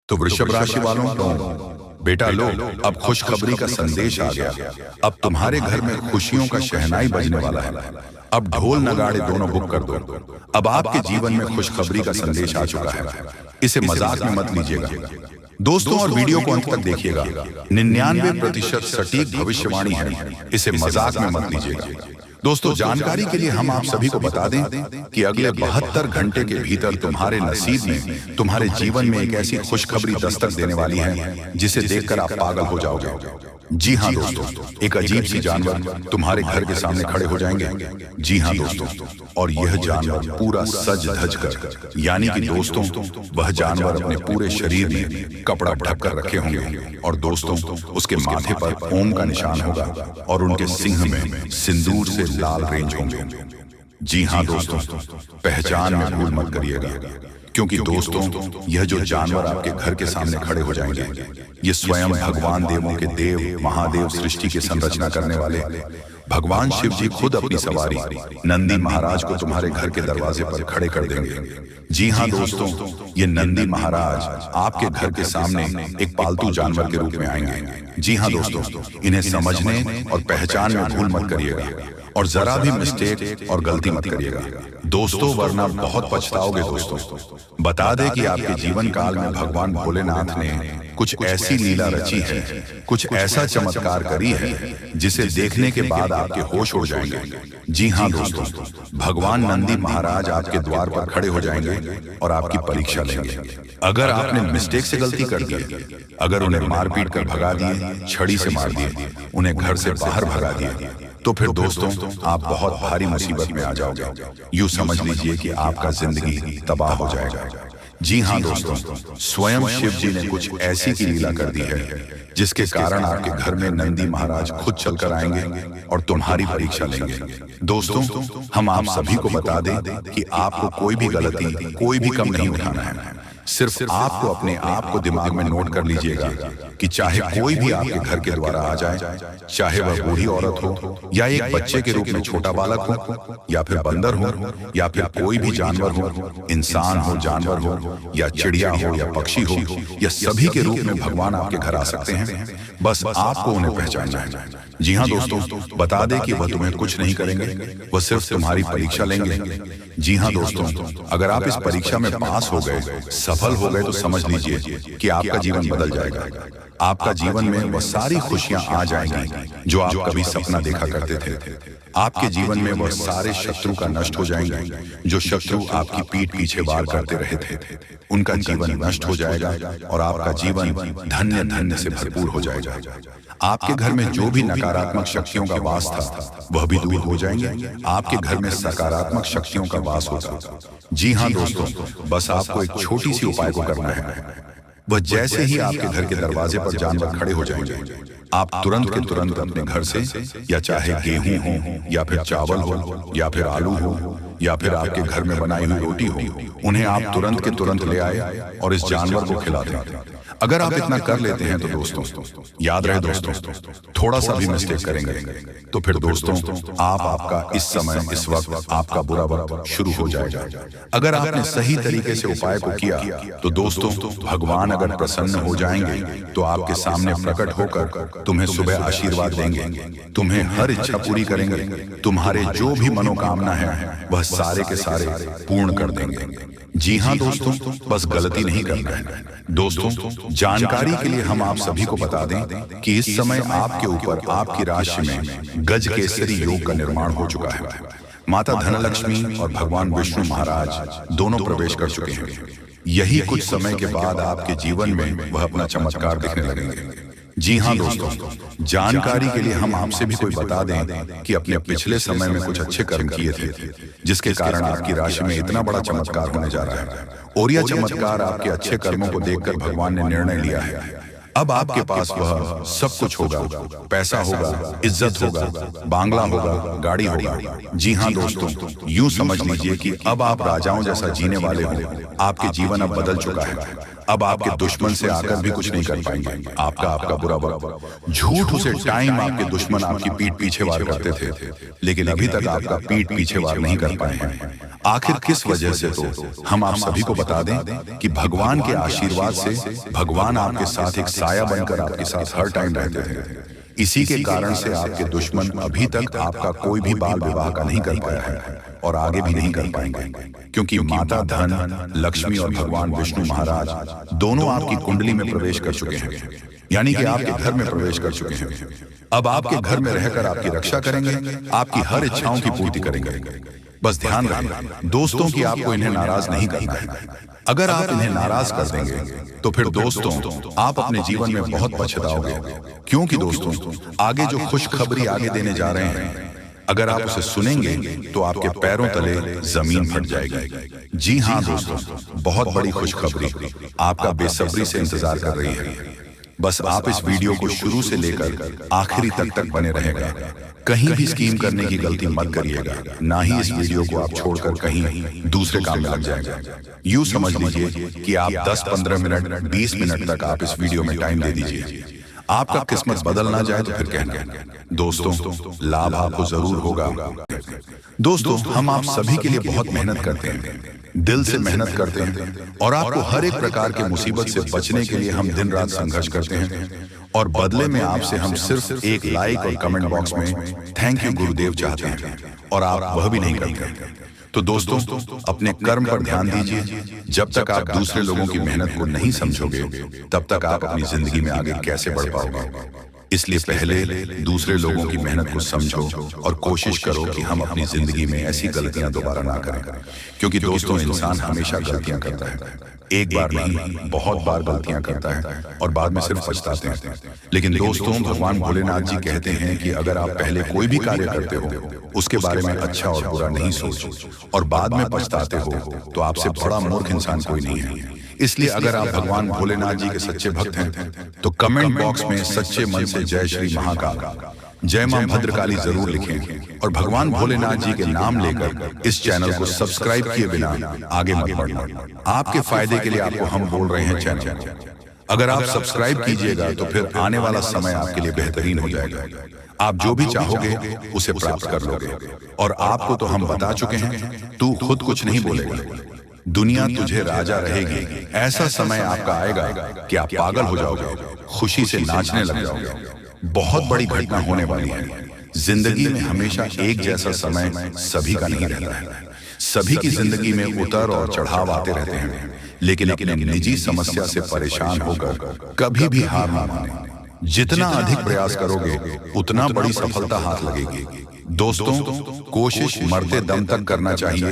तो वृषभ राशि वालों को बेटा लो, अब खुशखबरी का संदेश आ गया। अब तुम्हारे घर में खुशियों का शहनाई बजने वाला है। अब ढोल नगाड़े दोनों बुक कर दो। अब आपके जीवन में खुशखबरी का संदेश आ चुका है। इसे मजाक में मत लीजिएगा दोस्तों, और वीडियो को अंत तक देखिएगा। 99% सटीक भविष्यवाणी है, इसे मजाक में मत लीजिएगा। दोस्तों, जानकारी के लिए हम आप सभी को बता दें कि अगले 72 घंटे के भीतर तुम्हारे नसीब में, तुम्हारे जीवन में एक ऐसी खुशखबरी दस्तक देने वाली है जिसे देखकर आप पागल हो जाओगे। जी हाँ दोस्तों, एक अजीब सी जानवर तुम्हारे घर के सामने खड़े हो जाएंगे। जी हाँ दोस्तों, और यह जानवर पूरा सज धज कर, यानी कि दोस्तों वह जानवर अपने पूरे शरीर में कपड़ा ढक कर रखे होंगे, और दोस्तों उसके माथे पर ओम का निशान होगा, और उनके सिंह में सिंदूर से लाल रेंज होंगे। जी हाँ दोस्तों, पहचान में भूल मत करिएगा, क्योंकि दोस्तों यह जो जानवर आपके घर के सामने खड़े हो जाएंगे, ये स्वयं भगवान देवों के देव महादेव, सृष्टि की संरचना करने वाले भगवान शिव जी खुद अपनी सवारी नंदी महाराज को तुम्हारे घर के दरवाजे पर खड़े कर देंगे। जी हाँ दोस्तों, ये नंदी महाराज आपके घर के सामने एक पालतू जानवर के रूप में आएंगे। जी हाँ दोस्तों, इन्हें समझने और पहचान में भूल मत करिएगा, और जरा भी मिस्टेक और गलती मत करिएगा दोस्तों, वरना बहुत पछताओगे। दोस्तों बता दें कि आपके जीवन काल में भगवान भोलेनाथ ने कुछ ऐसी लीला रची है, कुछ ऐसा चमत्कार करी है जिसे देखने के बाद आपके होश उड़ जाएंगे। जी हाँ दोस्तों, भगवान नंदी महाराज आपके द्वार पर खड़े हो जाएंगे और आपकी परीक्षा लेंगे। अगर आपने मिस्टेक से गलती कर दी, अगर उन्हें मारपीट कर भगा दिए, छड़ी से मार दिए, उन्हें घर से बाहर भगा दिए, तो फिर दोस्तों आप बहुत भारी मुसीबत में आ जाओगे। यूं समझ लीजिए कि आपका जिंदगी तबाह हो जाएगा। जी हाँ दोस्तों, स्वयं शिव जी ने कुछ ऐसी की लीला कर दी है जिसके कारण आपके घर में नंदी महाराज खुद चलकर आएंगे और तुम्हारी परीक्षा लेंगे। दोस्तों हम आप सभी को बता दें कि आपको कोई भी गलती, कोई भी कम नहीं उठाना है। सिर्फ आपको अपने आप को दिमाग में नोट कर लीजिएगा कि चाहे कोई भी आपके घर के द्वारा आ जाए, चाहे वह बूढ़ी औरत हो या एक बच्चे के रूप में छोटा बालक हो, या फिर बंदर हो, या फिर कोई भी जानवर हो, इंसान हो, जानवर हो, या चिड़िया हो या पक्षी हो, या सभी के रूप में भगवान आपके घर आ सकते हैं। बस आपको उन्हें पहचानना है। जी हाँ दोस्तों, बता दें कि वह तुम्हें कुछ नहीं करेंगे, वह सिर्फ तुम्हारी परीक्षा लेंगे। जी हाँ दोस्तों, अगर आप इस परीक्षा में पास हो गए, सफल हो गए, तो समझ लीजिए कि आपका जीवन बदल जाएगा। आपका जीवन में वह सारी खुशियां आ जाएंगी जो आप कभी सपना देखा करते थे। आपके जीवन में वह सारे शत्रु का नष्ट हो जाएंगे जो शत्रु आपकी पीठ पीछे वार करते रहे थे। उनका जीवन नष्ट हो जाएगा और आपका जीवन धन्य धन्य से भरपूर हो जाएगा। आपके घर में जो भी नकारात्मक शक्तियों का वास था वह भी दूर हो जाएंगे। आपके घर में सकारात्मक शक्तियों का वास होगा। जी हाँ दोस्तों, बस आपको एक छोटी सी उपाय को करना है। वह जैसे ही आपके घर के दरवाजे पर जानवर खड़े हो जाएंगे, आप तुरंत के तुरंत अपने घर से, या चाहे गेहूं हो, या फिर चावल हो, या फिर आलू हो, या फिर आपके घर में बनाई हुई रोटी हो, उन्हें आप तुरंत के तुरंत ले आए और इस जानवर को खिला दें। अगर आप इतना कर लेते हैं तो दोस्तों याद रहे दोस्तों, थोड़ा सा भी मिस्टेक करेंगे तो फिर दोस्तों आपका इस समय, इस वक्त आपका बुरा वक्त शुरू हो जाएगा। अगर आपने सही तरीके से उपाय को किया तो दोस्तों भगवान अगर प्रसन्न हो जाएंगे तो आपके सामने प्रकट होकर तुम्हें सुबह आशीर्वाद देंगे, तुम्हें हर इच्छा पूरी करेंगे, तुम्हारे जो भी मनोकामना है वह सारे के सारे पूर्ण कर देंगे। जी हाँ दोस्तों, बस गलती नहीं करना है। दोस्तों जानकारी के लिए हम आप सभी को बता दें कि इस समय आपके ऊपर, आपकी राशि में गज केसरी योग का निर्माण हो चुका है। माता धनलक्ष्मी और भगवान विष्णु महाराज दोनों प्रवेश कर चुके हैं। यही कुछ समय के बाद आपके जीवन में वह अपना चमत्कार दिखने लगेंगे। जी हाँ दोस्तों, जानकारी के लिए हम आपसे भी कोई बता दें कि अपने पिछले समय में कुछ अच्छे कर्म किए थे जिसके कारण आपकी राशि में इतना बड़ा चमत्कार होने जा रहा है। और यह चमत्कार आपके अच्छे कर्मों को देखकर भगवान ने निर्णय लिया है। अब आपके पास वह सब कुछ होगा, पैसा होगा, इज्जत होगा, बांग्ला होगा, गाड़ी होगा। जी हाँ दोस्तों, यूं समझ लीजिए कि अब आप राजाओं जैसा जीने वाले हो। आपके जीवन अब बदल चुका है। अब आपके दुश्मन से आकर भी कुछ नहीं कर पाएंगे। आपका बुरा वक्त, झूठ उसे टाइम आपके दुश्मन आपकी पीठ पीछे वार करते थे, लेकिन अभी तक आपका पीठ पीछे वार नहीं कर पाए हैं। आखिर किस वजह से? तो हम आप सभी को बता दें कि भगवान के आशीर्वाद से भगवान आपके साथ एक साया बनकर आपके साथ हर टाइम रहते थे। इसी के कारण से आपके दुश्मन अभी तक आपका कोई भी बाल विवाह का नहीं कर पाया है और आगे भी नहीं कर पाएंगे, क्योंकि माता धन, लक्ष्मी और भगवान विष्णु महाराज दोनों आपकी कुंडली में प्रवेश कर चुके हैं, यानी कि आपके घर में प्रवेश कर चुके हैं। अब आपके घर में रहकर आपकी रक्षा करेंगे, आपकी हर इच्छाओं की पूर्ति करेंगे। बस ध्यान रहे दोस्तों कि आपको इन्हें नाराज नहीं करना है। अगर आप इन्हें नाराज कर देंगे तो फिर दोस्तों आप अपने जीवन में बहुत पछताओगे, क्योंकि दोस्तों आगे जो खुशखबरी आगे देने जा रहे हैं, अगर आप उसे सुनेंगे तो आपके पैरों तले जमीन फट जाएगी। जी हाँ दोस्तों, बहुत बड़ी खुशखबरी आपका बेसब्री से इंतजार कर रही है। बस आप इस वीडियो को शुरू से लेकर आखिरी तक बने रहेगा। कहीं भी स्कीम करने की गलती मत करिएगा, ना ही इस वीडियो को आप छोड़कर कहीं दूसरे काम में लग जाएगा। यूं समझ लीजिए कि आप 10, 15 मिनट, 20 मिनट तक आप इस वीडियो में टाइम दे दीजिए। आपका किस्मत बदल ना जाए तो फिर कहना। दोस्तों लाभ आपको जरूर होगा। दोस्तों हम आप सभी के लिए बहुत मेहनत करते हैं, दिल से मेहनत करते हैं, और आपको हर एक प्रकार की मुसीबत से बचने के लिए हम दिन रात संघर्ष करते हैं, और बदले में आपसे हम सिर्फ एक लाइक और कमेंट बॉक्स में थैंक यू गुरुदेव चाहते हैं, और आप वह भी नहीं करते। तो दोस्तों अपने कर्म पर ध्यान दीजिए। जब तक आप दूसरे लोगों की मेहनत को नहीं समझोगे तब तक आप अपनी जिंदगी में आगे कैसे बढ़ पाओगे। इसलिए पहले दूसरे लोगों की मेहनत को समझो और कोशिश करो कि हम अपनी जिंदगी में ऐसी गलतियां दोबारा ना करें, क्योंकि दोस्तों इंसान हमेशा गलतियां करता है, एक बार नहीं बहुत बार गलतियां करता है और बाद में सिर्फ पछताते हैं। लेकिन दोस्तों भगवान भोलेनाथ जी कहते हैं कि अगर आप पहले कोई भी कार्य करते हो उसके बारे में अच्छा और बुरा नहीं सोचो और बाद में पछताते हो तो आपसे बड़ा मूर्ख इंसान कोई नहीं है। इसलिए अगर आप भगवान भोलेनाथ जी के सच्चे भक्त हैं तो कमेंट बॉक्स में सच्चे मन से जय श्री महाकाल, जय मां भद्रकाली जरूर लिखें, और भगवान भोलेनाथ जी के नाम लेकर इस चैनल को सब्सक्राइब किए बिना आगे मत बढ़ना। आपके फायदे के लिए आपको हम बोल रहे हैं चैनल, अगर आप सब्सक्राइब कीजिएगा तो फिर आने वाला समय आपके लिए बेहतरीन हो जाएगा। आप जो भी चाहोगे उसे प्राप्त कर लोगे, और आपको तो हम बता चुके हैं तू खुद कुछ नहीं बोलेगा, दुनिया तुझे राजा रहेगी। ऐसा समय आपका आएगा कि आप पागल हो जाओगे, खुशी से नाचने लग जाओगे। बहुत बड़ी घटना होने वाली है। जिंदगी में हमेशा एक जैसा समय सभी का नहीं रहता है। सभी की जिंदगी में उतार और चढ़ाव आते रहते हैं, लेकिन अपने निजी समस्या से परेशान होकर कभी भी हार ना माने। जितना अधिक प्रयास करोगे उतना बड़ी सफलता हाथ लगेगी। दोस्तों कोशिश मरते दम तक करना चाहिए,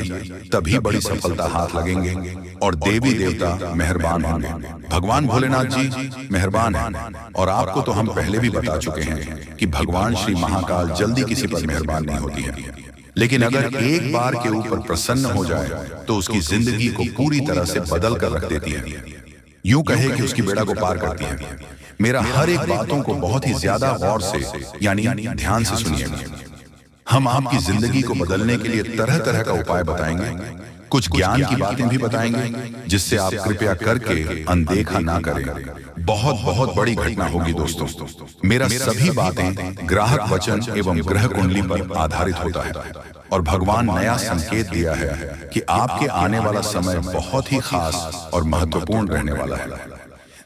तभी बड़ी सफलता हाथ लगेंगे और देवी देवता मेहरबान होंगे। भगवान भोलेनाथ जी मेहरबान हैं, और आपको तो हम पहले भी बता चुके हैं कि भगवान श्री महाकाल जल्दी किसी पर मेहरबान नहीं होती है, लेकिन अगर एक बार के ऊपर प्रसन्न हो जाए तो उसकी जिंदगी को पूरी तरह से बदल कर रख देती है। यूं कहे कि उसकी बेड़ा को पार करती है। मेरा हर एक बातों को बहुत ही ज्यादा गौर से यानी ध्यान से सुनिएगा। हम आपकी जिंदगी को बदलने के लिए तरह तरह का उपाय बताएंगे, कुछ ज्ञान की बातें भी बताएंगे जिससे आप कृपया करके अनदेखा ना करें। बहुत बहुत बड़ी घटना होगी दोस्तों। मेरा सभी बातें ग्राहक वचन एवं ग्रह कुंडली पर आधारित होता है, और भगवान नया संकेत दिया है कि आपके आने वाला समय बहुत ही खास और महत्वपूर्ण रहने वाला है।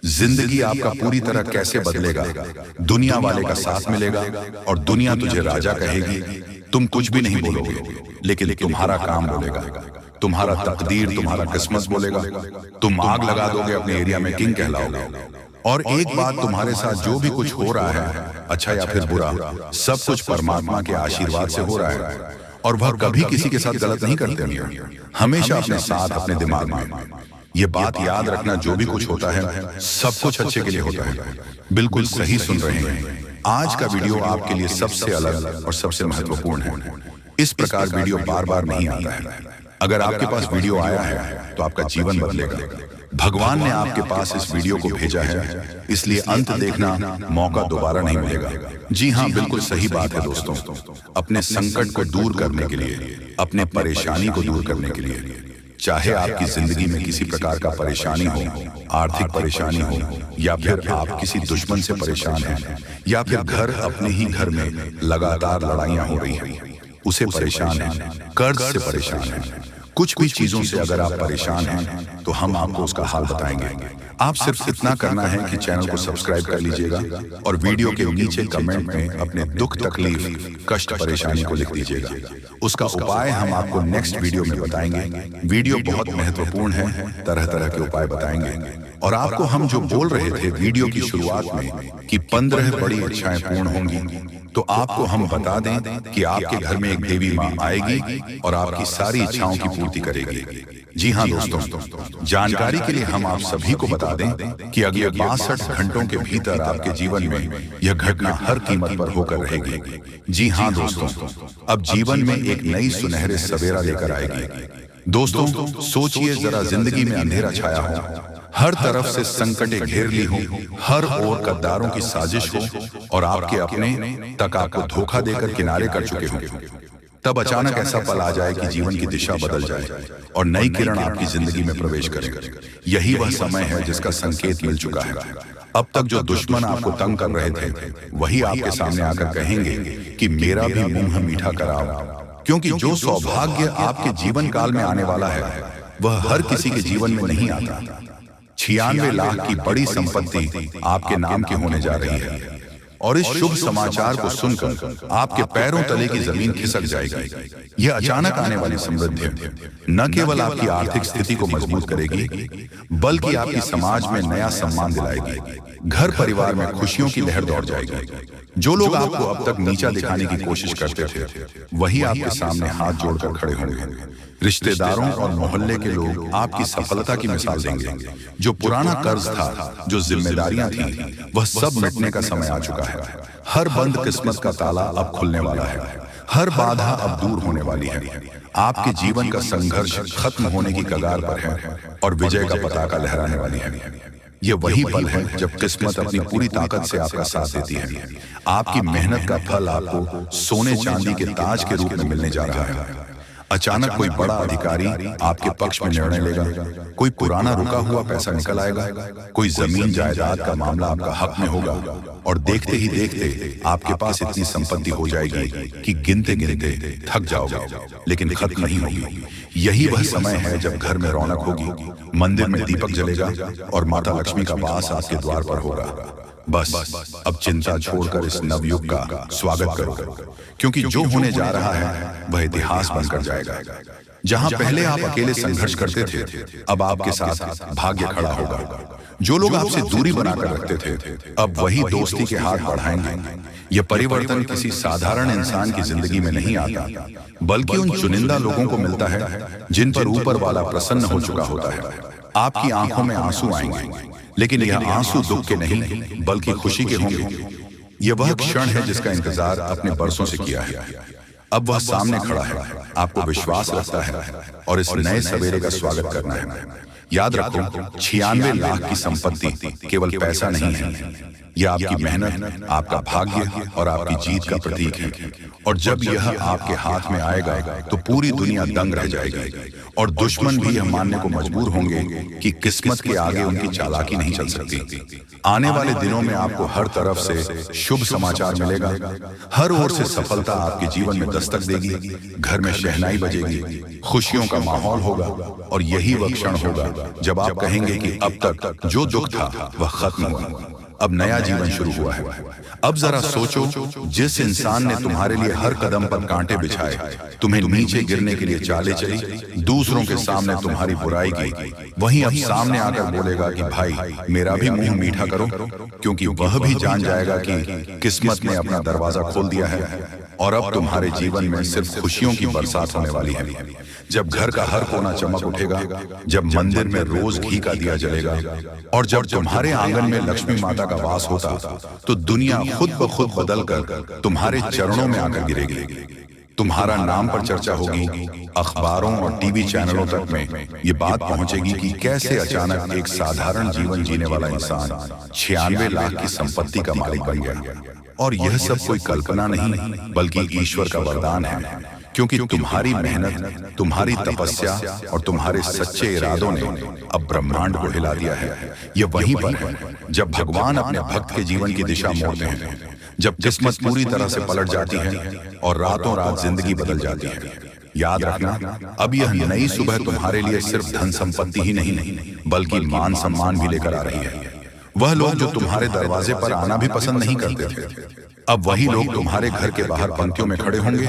जिंदगी आपका पूरी तरह कैसे बदलेगा, दुनिया वाले का साथ मिलेगा और दुनिया तुझे राजा कहेगी। तुम कुछ भी नहीं बोलोगे, लेकिन तुम्हारा काम बोलेगा, तुम्हारा तकदीर, तुम्हारा किस्मत बोलेगा। तुम आग लगा दोगे, अपने एरिया में किंग कहलाओगे। और एक बात, तुम्हारे साथ जो भी कुछ हो रहा है, अच्छा या फिर बुरा, सब कुछ परमात्मा के आशीर्वाद से हो रहा है, और वह कभी किसी के साथ गलत नहीं करते। हमेशा अपने साथ, अपने दिमाग में ये बात याद रखना, जो भी कुछ होता है सब कुछ अच्छे के लिए होता है। बिल्कुल सही सुन रहे हैं। आज का वीडियो आपके लिए सबसे अलग और सबसे महत्वपूर्ण है। इस प्रकार वीडियो बार बार नहीं आता है। अगर आपके पास वीडियो आया है तो आपका जीवन बदलेगा। भगवान ने आपके पास इस वीडियो को भेजा है, इसलिए अंत देखना, मौका दोबारा नहीं मिलेगा। जी हाँ, बिल्कुल सही बात है दोस्तों। अपने संकट को दूर करने के लिए, अपने परेशानी को दूर करने के लिए चाहे आपकी जिंदगी में किसी प्रकार का परेशानी हो, आर्थिक परेशानी हो, या फिर आप किसी दुश्मन से परेशान हैं, या फिर घर अपने ही घर में लगातार लड़ाइयां हो रही हैं, उसे परेशान हैं, कर्ज से परेशान हैं, कुछ भी चीजों से अगर आप परेशान हैं तो हम आपको उसका हाल बताएंगे। आप सिर्फ इतना करना है कि चैनल को सब्सक्राइब कर लीजिएगा और वीडियो के नीचे कमेंट में अपने दुख, तकलीफ, कष्ट, परेशानी को लिख दीजिएगा। उसका उपाय हम आपको नेक्स्ट वीडियो में बताएंगे। वीडियो बहुत महत्वपूर्ण है, तरह तरह के उपाय बताएंगे। और आपको हम जो बोल रहे थे वीडियो की शुरुआत में कि 15 बड़ी इच्छाएं पूर्ण होंगी, तो आपको हम बता दें कि आपके घर में एक देवी माँ आएगी और आपकी सारी इच्छाओं की पूर्ति करेगी। जी हाँ दोस्तों, जानकारी के लिए हम आप सभी को बता दें कि अगले 62 घंटों के भीतर आपके जीवन में यह घटना हर कीमत पर होकर रहेगी। जी हाँ दोस्तों, अब जीवन में एक नई सुनहरे सवेरा लेकर आएगी। दोस्तों सोचिए जरा, जिंदगी में अंधेरा छाया हो, हर तरफ से संकटें घेर ली हो, हर ओर गद्दारों की साजिश हो और आपके अपने तक आपको धोखा देकर किनारे कर चुके हों, तब अचानक ऐसा पल आ जाए कि जीवन की दिशा बदल जाए और नई किरण आपकी जिंदगी में प्रवेश करे। यही वह समय है जिसका संकेत मिल चुका है। अब तक जो दुश्मन आपको तंग कर रहे थे वही आपके सामने आकर कहेंगे कि मेरा भी मुंह मीठा कराओ, क्योंकि जो सौभाग्य आपके जीवन काल में आने वाला है वह हर किसी के जीवन में नहीं आता। 96 लाख की बड़ी संपत्ति आपके नाम की होने जा रही है और इस शुभ समाचार को सुनकर आपके पैरों तले की जमीन खिसक जाएगी। यह अचानक आने वाली समृद्धि न केवल आपकी आर्थिक स्थिति को मजबूत करेगी, बल्कि आपकी समाज में नया सम्मान दिलाएगी। घर परिवार में खुशियों की लहर दौड़ जाएगी। जो लोग आपको अब तक नीचा दिखाने की कोशिश करते थे वही आपके सामने हाथ जोड़कर खड़े होंगे। रिश्तेदारों और मोहल्ले के लोग आपकी सफलता की मिसाल देंगे। जो पुराना कर्ज था, जो जिम्मेदारियां थी, वह सब मिटने का समय आ चुका है। हर बंद किस्मत का ताला अब खुलने वाला है, हर बाधा अब दूर होने वाली है। आपके जीवन का संघर्ष खत्म होने की कगार पर है और विजय का पताका लहराने वाली है। यह वही पल है जब किस्मत अपनी पूरी ताकत से आपका साथ देती है। आपकी मेहनत का फल आपको सोने चांदी के ताज के रूप में मिलने जा रहा है। अचानक कोई बड़ा अधिकारी आपके पक्ष में निर्णय लेगा, कोई पुराना रुका हुआ पैसा निकल आएगा, कोई जमीन जायदाद का मामला आपका हक में होगा और देखते ही देखते आपके पास इतनी संपत्ति हो जाएगी कि गिनते गिनते थक जाओगे, लेकिन खत्म नहीं होगी। यही वह समय है जब घर में रौनक होगी, मंदिर में दीपक जलेगा और माता लक्ष्मी का वास आपके द्वार पर होगा। बस अब चिंता छोड़कर इस नवयुग का स्वागत करो, क्योंकि जो होने जा रहा है वह इतिहास बनकर जाएगा। जहां पहले आप अकेले संघर्ष करते थे, अब आपके साथ भाग्य खड़ा होगा। जो लोग आपसे दूरी बनाकर रखते थे, अब वही दोस्ती के हाथ बढ़ाएंगे। यह परिवर्तन किसी साधारण इंसान की जिंदगी में नहीं आता, बल्कि उन चुनिंदा लोगों को मिलता है जिन पर ऊपर वाला प्रसन्न हो चुका होता है। आपकी आंखों में आंसू आएंगे, लेकिन यह आंसू दुख के नहीं बल्कि खुशी के होंगे। यह वह क्षण है जिसका इंतजार आपने बरसों से किया है। अब वह सामने खड़ा है, आपको विश्वास रखता है और इस नए सवेरे का स्वागत करना है। याद रखो, 96 लाख की संपत्ति केवल पैसा नहीं है, यह आपकी मेहनत, आपका भाग्य और आपकी जीत का प्रतीक है। और जब यह आपके हाथ में आएगा तो पूरी दुनिया दंग रह जाएगी और दुश्मन भी यह मानने को मजबूर होंगे कि किस्मत के आगे उनकी चालाकी नहीं चल सकती। आने वाले दिनों में आपको हर तरफ से शुभ समाचार मिलेगा, हर ओर से सफलता आपके जीवन में दस्तक देगी, घर में शहनाई बजेगी, खुशियों का माहौल होगा और यही वह क्षण होगा जब आप कहेंगे कि अब तक जो दुख था वह खत्म हुआ, अब नया जीवन शुरू हुआ है। अब जरा सोचो, जिस इंसान ने तुम्हारे लिए हर कदम पर कांटे बिछाए, तुम्हें नीचे गिरने के लिए चालें चली, दूसरों के सामने तुम्हारी बुराई की, वहीं अब सामने आकर बोलेगा कि भाई मेरा भी मुंह मीठा करो, क्योंकि वह भी जान जाएगा कि किस्मत ने अपना दरवाजा खोल दिया है और अब तुम्हारे जीवन में सिर्फ खुशियों की बरसात होने वाली है। जब घर का हर कोना चमक उठेगा, जब मंदिर में रोज घी का दिया जलेगा और जब तुम्हारे आंगन में लक्ष्मी माता का वास होता, तो दुनिया खुद ब खुद बदलकर तुम्हारे चरणों में आकर गिरेगी। तुम्हारा नाम पर चर्चा होगी, अखबारों और टीवी चैनलों तक में ये बात पहुंचेगी कि कैसे अचानक एक साधारण जीवन जीने वाला इंसान 96 लाख की संपत्ति का मालिक बन गया। और यह सब कोई कल्पना नहीं बल्कि ईश्वर का वरदान है, क्योंकि तुम्हारी मेहनत, तुम्हारी तपस्या और तुम्हारे सच्चे इरादों ने अब ब्रह्मांड को हिला दिया है। यह वहीं पर है जब भगवान अपने भक्त के जीवन की दिशा मोड़ते हैं, जब किस्मत पूरी तरह से पलट जाती है और रातों रात जिंदगी बदल जाती है। याद रखना, अब यह नई सुबह तुम्हारे लिए सिर्फ धन संपत्ति ही नहीं बल्कि मान सम्मान भी लेकर आ रही है। वह लोग जो तुम्हारे दरवाजे पर आना भी पसंद नहीं करते थे, अब वही लोग तुम्हारे घर के बाहर पंक्तियों में खड़े होंगे,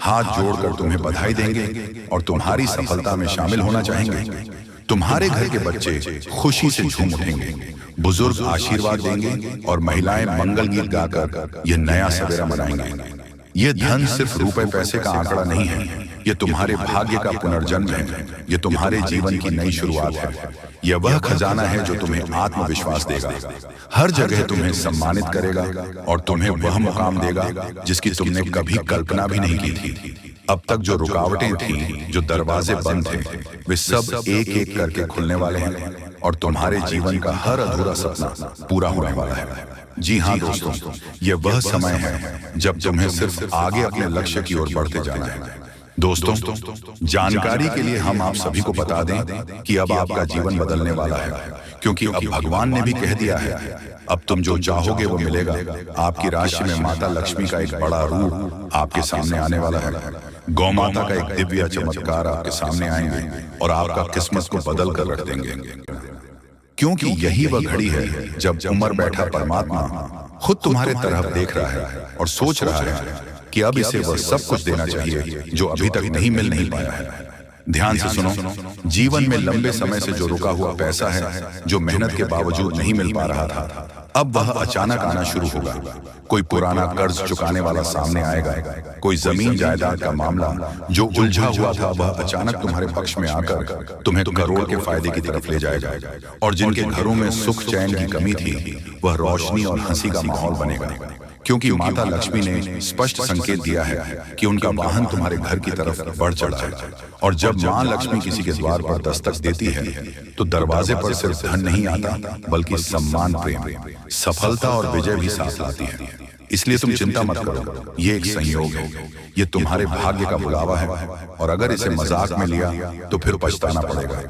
हाथ जोड़कर तुम्हें बधाई देंगे और तुम्हारी सफलता में शामिल होना चाहेंगे। तुम्हारे घर के बच्चे खुशी से झूम उठेंगे, बुजुर्ग आशीर्वाद देंगे और महिलाएं मंगल गीत गाकर यह नया सवेरा मनाएंगे। यह धन सिर्फ रुपए पैसे का आंकड़ा नहीं है, यह तुम्हारे भाग्य का पुनर्जन्म है, यह तुम्हारे जीवन की नई शुरुआत है। यह वह खजाना है जो तुम्हें आत्मविश्वास देगा, हर जगह तुम्हें सम्मानित करेगा और तुम्हें वह मुकाम देगा जिसकी तुमने कभी कल्पना भी नहीं की थी। अब तक जो रुकावटें थीं, जो दरवाजे बंद थे, वे सब एक एक करके खुलने वाले हैं और तुम्हारे जीवन का हर अधूरा सपना पूरा होने वाला है। जी हाँ दोस्तों, यह वह समय है जब तुम्हें सिर्फ आगे अपने लक्ष्य की ओर बढ़ते जाना है। दोस्तों, जानकारी के लिए हम आप सभी को बता दें कि अब आपका जीवन बदलने वाला है, क्योंकि अब भगवान ने भी कह दिया है, अब तुम जो चाहोगे वो मिलेगा। आपकी राशि में माता लक्ष्मी का एक बड़ा रूप आपके सामने आने वाला है। गौ माता का एक दिव्य चमत्कार आपके सामने आएंगे और आपका किस्मत को बदल कर रख देंगे, क्योंकि यही वह घड़ी है जब उमर बैठा परमात्मा खुद तुम्हारे तरफ देख रहा है और सोच रहा है कि अब इसे वह सब कुछ देना चाहिए जो अभी तक नहीं पाया है। ध्यान से सुनो, जीवन में लंबे समय से जो रुका हुआ पैसा है, जो मेहनत के बावजूद नहीं मिल पा रहा था, अब वह अचानक आना शुरू होगा। कोई पुराना कर्ज चुकाने वाला सामने आएगा, कोई जमीन जायदाद का मामला जो उलझा हुआ था वह अचानक तुम्हारे पक्ष में आकर तुम्हें करोड़ के फायदे की तरफ ले जाएगा, और जिनके घरों में सुख चैन की कमी थी वह रोशनी और हंसी का माहौल बनेगा, क्योंकि माता लक्ष्मी ने स्पष्ट संकेत दिया है कि उनका वाहन तुम्हारे घर की तरफ बढ़ चढ़ा है। और जब मां लक्ष्मी किसी के द्वार पर दस्तक देती है तो दरवाजे पर सिर्फ धन नहीं आता बल्कि सम्मान, प्रेम, सफलता और विजय भी साथ लाती है। इसलिए तुम चिंता मत करो, ये एक संयोग है, ये तुम्हारे भाग्य का बुलावा है, और अगर इसे मजाक में लिया तो फिर पछताना पड़ेगा।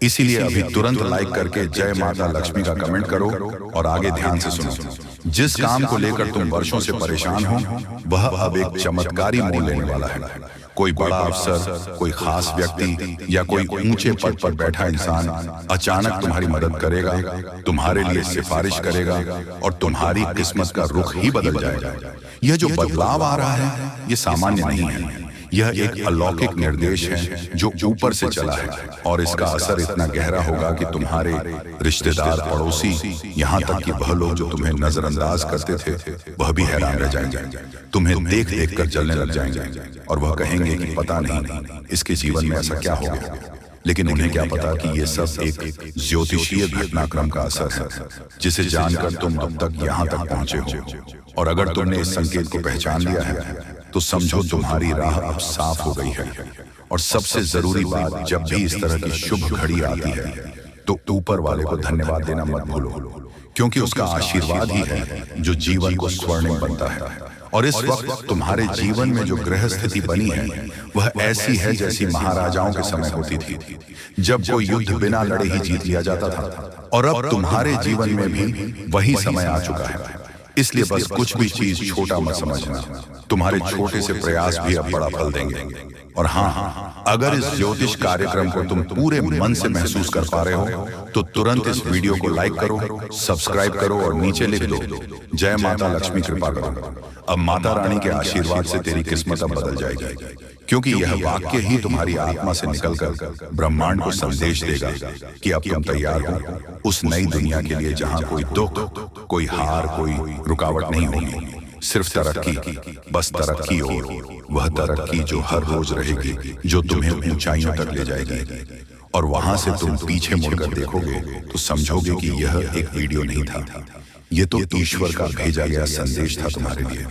इसीलिए अभी तुरंत लाइक करके जय माता लक्ष्मी का कमेंट करो और आगे ध्यान से सुनो। जिस काम को लेकर तुम वर्षों से परेशान हो वह अब एक चमत्कारी मोड़ लेने वाला है। कोई बड़ा अफसर, कोई खास व्यक्ति या कोई ऊंचे पद पर बैठा इंसान अचानक तुम्हारी मदद करेगा, तुम्हारे लिए सिफारिश करेगा और तुम्हारी किस्मत का रुख ही बदल जाएगा। यह जो बदलाव आ रहा है ये सामान्य नहीं है, यह एक अलौकिक निर्देश है जो ऊपर से चला है, और इसका असर इतना गहरा होगा कि तुम्हारे रिश्तेदार, पड़ोसी, यहाँ तक कि वह लोग जो तुम्हें नजरअंदाज करते थे वह भी हैरान रह जाएंगे, तुम्हें देख देख कर जलने लग जाएंगे और वह कहेंगे कि पता नहीं इसके जीवन में ऐसा क्या हो गया। लेकिन उन्हें क्या पता कि ये सब एक ज्योतिषीय घटनाक्रम का असर है जिसे जानकर तुम अब तक यहाँ तक पहुंचे हो। और अगर तुमने इस संकेत को पहचान लिया है तो समझो तुम्हारी राह अब साफ हो गई है। और सबसे जरूरी बात, जब भी इस तरह की शुभ घड़ी आती है तो ऊपर वाले को धन्यवाद देना मत भूलो, क्योंकि उसका आशीर्वाद ही है जो जीवन को स्वर्णिम बनता है। और इस वक्त तुम्हारे जीवन में जो ग्रह स्थिति बनी है वह ऐसी है जैसी महाराजाओं के समय होती थी, जब कोई युद्ध बिना लड़े ही जीत लिया जाता था। और अब तुम्हारे जीवन में भी वही समय आ चुका है। इसलिए बस कुछ भी चीज छोटा मत समझना, तुम्हारे छोटे से प्रयास भी अब बड़ा फल देंगे। और हाँ, अगर इस ज्योतिष कार्यक्रम को तुम पूरे मन से महसूस कर पा रहे हो तो तुरंत इस वीडियो को लाइक करो, सब्सक्राइब करो और नीचे लिख दो जय माता लक्ष्मी कृपा करो। अब माता रानी के आशीर्वाद से तेरी किस्मत अब बदल जाएगी, क्योंकि यह वाक्य ही तुम्हारी आत्मा से निकलकर ब्रह्मांड को संदेश देगा कि अब तुम तैयार हो उस नई दुनिया के लिए जहां कोई दुख, कोई हार, कोई रुकावट नहीं होगी, सिर्फ तरक्की, बस तरक्की हो, वह तरक्की जो हर रोज रहेगी, जो तुम्हें ऊंचाइयों तक ले जाएगी। और वहां से तुम पीछे मुड़कर देखोगे तो समझोगे कि यह एक वीडियो नहीं था, यह तो ईश्वर का भेजा गया संदेश था तुम्हारे लिए।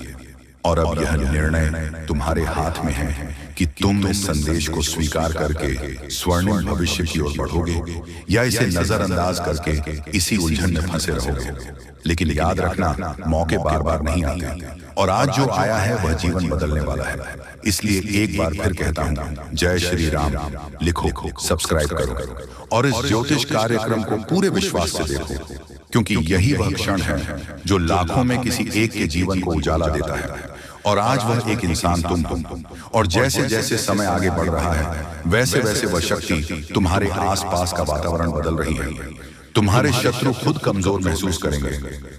और अब यह निर्णय तुम्हारे हाथ में है कि तुम इस संदेश को स्वीकार करके स्वर्णिम भविष्य की ओर बढ़ोगे या इसे नजरअंदाज करके इसी उलझन में फंसे रहोगे। लेकिन याद रखना, मौके बार बार नहीं आते और आज जो आया है वह जीवन बदलने वाला है। इसलिए एक बार फिर कहता हूँ, जय श्री राम लिखो, सब्सक्राइब करो और इस ज्योतिष कार्यक्रम को पूरे विश्वास से देखो, क्योंकि यही वह क्षण है जो लाखों में किसी एक के जीवन को उजाला देता है। और आज वह एक इंसान तुम और जैसे जैसे समय आगे बढ़ रहा है वैसे वैसे वह शक्ति तुम्हारे आसपास का वातावरण बदल रही है। तुम्हारे शत्रु खुद कमजोर महसूस करेंगे।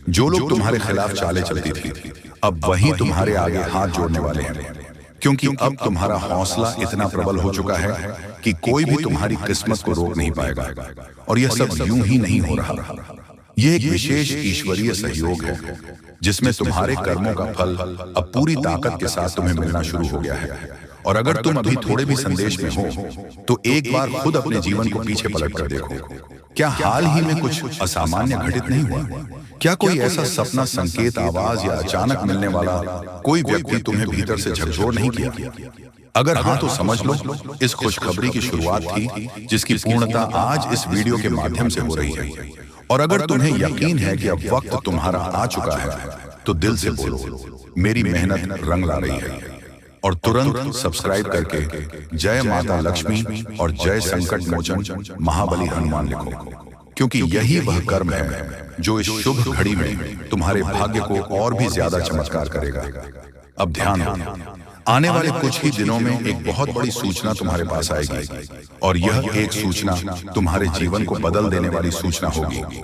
जो लोग तुम्हारे खिलाफ चालें चलती थी अब वही तुम्हारे आगे हाथ जोड़ने वाले हैं, क्योंकि अब तुम्हारा हौसला इतना प्रबल हो चुका है कि कोई भी तुम्हारी किस्मत को रोक नहीं पाएगा। और यह सब यूं ही नहीं हो रहा, यह एक विशेष ईश्वरीय सहयोग है जिसमें तुम्हारे कर्मों का फल अब पूरी ताकत के साथ तुम्हें मिलना शुरू हो गया है। और अगर तुम अभी थोड़े भी संदेश में हो तो एक बार खुद अपने जीवन को पीछे पलट कर देखो। क्या हाल ही में कुछ असामान्य घटित नहीं हुआ? क्या कोई ऐसा सपना, संकेत, आवाज या अचानक मिलने वाला कोई व्यक्ति तुम्हें भीतर से झकझोर नहीं किया? अगर हाँ तो समझ लो, इस खुशखबरी की शुरुआत थी जिसकी पूर्णता आज इस वीडियो के माध्यम से हो रही है। और अगर तुम्हें यकीन है कि अब वक्त तुम्हारा आ चुका है तो दिल से बोलो, मेरी मेहनत रंग ला रही है। और तुरंत सब्सक्राइब करके जय माता लक्ष्मी और जय संकट मोचन महाबली हनुमान लिखो, क्योंकि यही वह कर्म है जो इस शुभ घड़ी में तुम्हारे भाग्य को और भी ज्यादा चमत्कार करेगा। अब ध्यान दो, आने वाले कुछ ही दिनों में एक बहुत बड़ी सूचना तुम्हारे पास आएगी और यह एक सूचना तुम्हारे जीवन को बदल देने वाली सूचना होगी।